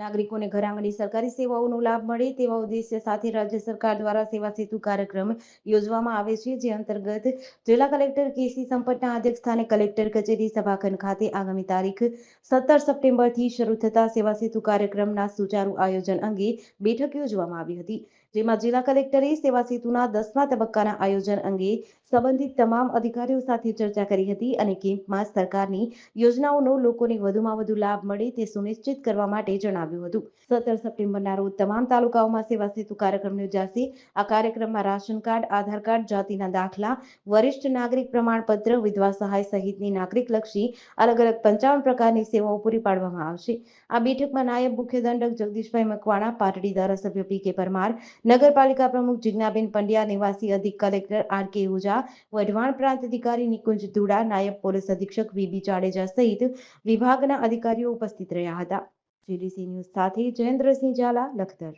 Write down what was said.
નાગરિકોને ઘર આંગણે સરકારી સેવાઓનો લાભ મળે તેવા ઉદ્દેશ્ય સાથે રાજ્ય સરકાર દ્વારા સેવા સેતુ કાર્યક્રમ યોજવામાં આવે છે, જે અંતર્ગત જિલ્લા કલેક્ટર કેસી સંપતના અધ્યક્ષસ્થાને કલેક્ટર કચેરી સભાખંડ ખાતે આગામી તારીખ 17 સપ્ટેમ્બરથી શરૂ થતા સેવા સેતુ કાર્યક્રમના સુચારુ આયોજન અંગે બેઠક યોજવામાં આવી હતી, જેમાં જિલ્લા કલેક્ટરે સેવા સેતુના 10મા તબક્કાના આયોજન અંગે સંબંધિત તમામ અધિકારીઓ સાથે ચર્ચા કરી હતી અને કેમ્પમાં સરકારની યોજનાઓનો લોકોને વધુમાં વધુ લાભ મળે તે સુનિશ્ચિત કરવા માટે જણાવ્યું હતું. 17 સપ્ટેમ્બરના રોજ તમામ તાલુકાઓમાં સેવા સેતુ કાર્યક્રમ યોજાશે. આ કાર્યક્રમમાં રાશન કાર્ડ, આધાર કાર્ડ, જાતિના દાખલા, વરિષ્ઠ નાગરિક પ્રમાણપત્ર, વિધવા સહાય સહિતની નાગરિકલક્ષી અલગ અલગ 55 પ્રકારની સેવાઓ પૂરી પાડવામાં આવશે. આ બેઠકમાં નાયબ મુખ્ય દંડક જગદીશભાઈ મકવાણા, પાટડી ધારાસભ્ય પી.કે. પરમાર, નગરપાલિકા પ્રમુખ જીજ્ઞાબેન પંડ્યા, નિવાસી અધિક કલેક્ટર આર.કે. ઓઝા, વઢવાણ પ્રાંત અધિકારી નિકુંજ ધુડા, નાયબ પોલીસ અધિક્ષક વી.બી. જાડેજા સહિત વિભાગના અધિકારીઓ ઉપસ્થિત રહ્યા હતા. જીડીસી ન્યૂઝ સાથે જયેન્દ્રસિંહ ઝાલા, લખતર.